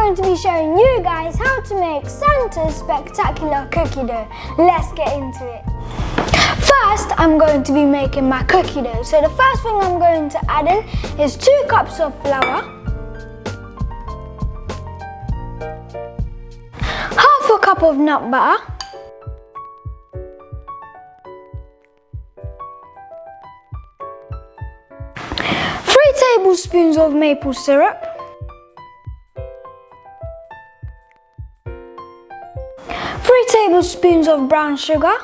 going to be showing you guys how to make Santa's spectacular cookie dough. Let's get into it. First, I'm going to be making my cookie dough. So the first thing I'm going to add in is 2 cups of flour, half a cup of nut butter, 3 tablespoons of maple syrup, 3 tablespoons of brown sugar,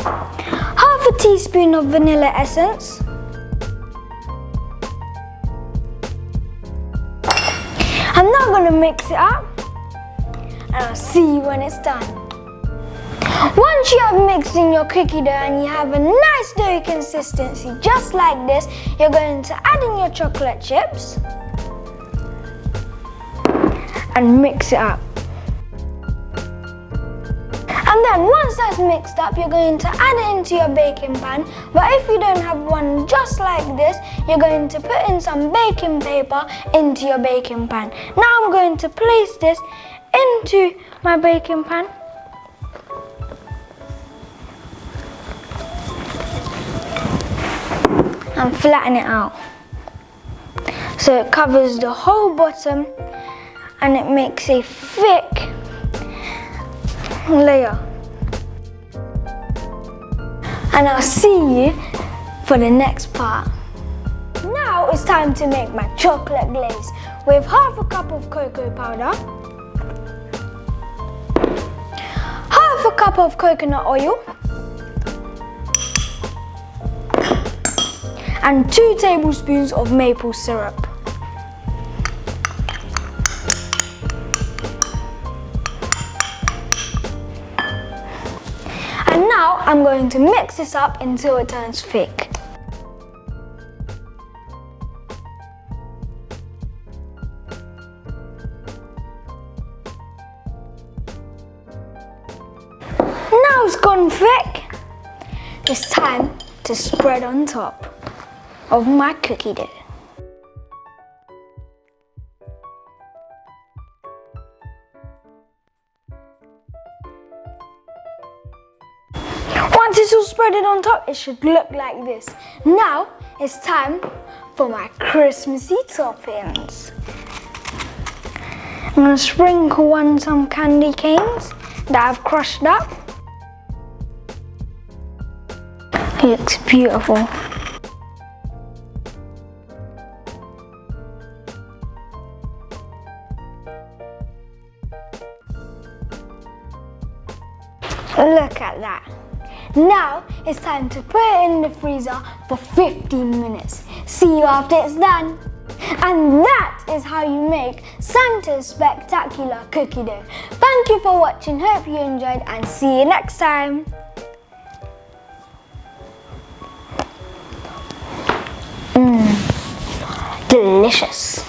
half a teaspoon of vanilla essence, I'm now going to mix it up and I'll see you when it's done. Once you have mixed in your cookie dough and you have a nice doughy consistency just like this, you're going to add in your chocolate chips and mix it up. And then once that's mixed up, you're going to add it into your baking pan. But if you don't have one just like this, you're going to put in some baking paper into your baking pan. Now I'm going to place this into my baking pan. And flatten it out. So it covers the whole bottom and it makes a thick layer. And I'll see you for the next part. Now it's time to make my chocolate glaze with half a cup of cocoa powder, half a cup of coconut oil, and 2 tablespoons of maple syrup. And now I'm going to mix this up until it turns thick. Now it's gone thick. It's time to spread on top of my cookie dough. Once it's all spreaded on top, it should look like this. Now it's time for my Christmassy toppings. I'm going to sprinkle on some candy canes that I've crushed up. It looks beautiful. Look at that. Now it's time to put it in the freezer for 15 minutes. See you after it's done. And that is how you make Santa's spectacular cookie dough. Thank you for watching. Hope you enjoyed and see you next time. Delicious.